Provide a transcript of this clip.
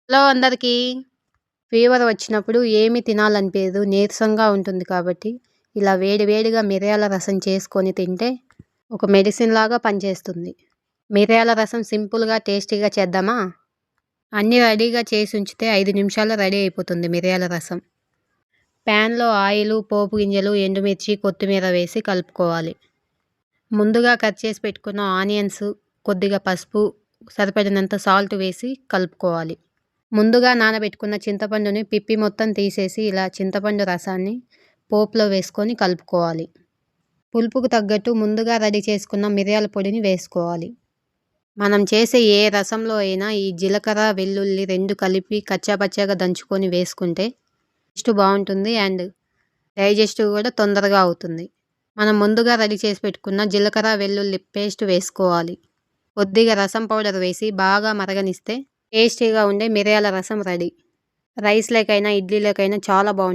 Hello అందరికీ. Fever వచ్చినప్పుడు ఏమి తినాలనిపించదు, నీరసంగా ఉంటుంది కాబట్టి ఇలా వేడివేడిగా మిరియాల రసం చేసుకొని తింటే ఒక మెడిసిన్ లాగా పనిచేస్తుంది. మిరియాల రసం సింపుల్గా టేస్టీగా చేద్దామా? అన్నీ రెడీగా చేసి ఉంచితే 5 నిమిషాల్లో రెడీ అయిపోతుంది మిరియాల రసం. ప్యాన్లో ఆయిల్, పోపు గింజలు, ఎండుమిర్చి, కొత్తిమీర వేసి కలుపుకోవాలి. ముందుగా కట్ చేసి పెట్టుకున్న ఆనియన్స్, కొద్దిగా పసుపు, సరిపడినంత సాల్ట్ వేసి కలుపుకోవాలి. ముందుగా నానబెట్టుకున్న చింతపండుని పిప్పి మొత్తం తీసేసి ఇలా చింతపండు రసాన్ని పోపులో వేసుకొని కలుపుకోవాలి. పులుపుకు తగ్గట్టు ముందుగా రెడీ చేసుకున్న మిరియాల పొడిని వేసుకోవాలి. మనం చేసే ఏ రసంలో అయినా ఈ జీలకర్ర, వెల్లుల్లి 2 కలిపి కచ్చాపచ్చాగా దంచుకొని వేసుకుంటే టేస్ట్ బాగుంటుంది అండ్ డైజెస్టివ్ కూడా తొందరగా అవుతుంది. మనం ముందుగా రెడీ చేసి పెట్టుకున్న జీలకర్ర, వెల్లుల్లి పేస్ట్ వేసుకోవాలి. కొద్దిగా రసం పౌడర్ వేసి బాగా మరగనిస్తే టేస్టీగా ఉండే మిరియాల రసం రెడీ. రైస్లోకైనా ఇడ్లీలోకైనా చాలా బాగుంటుంది.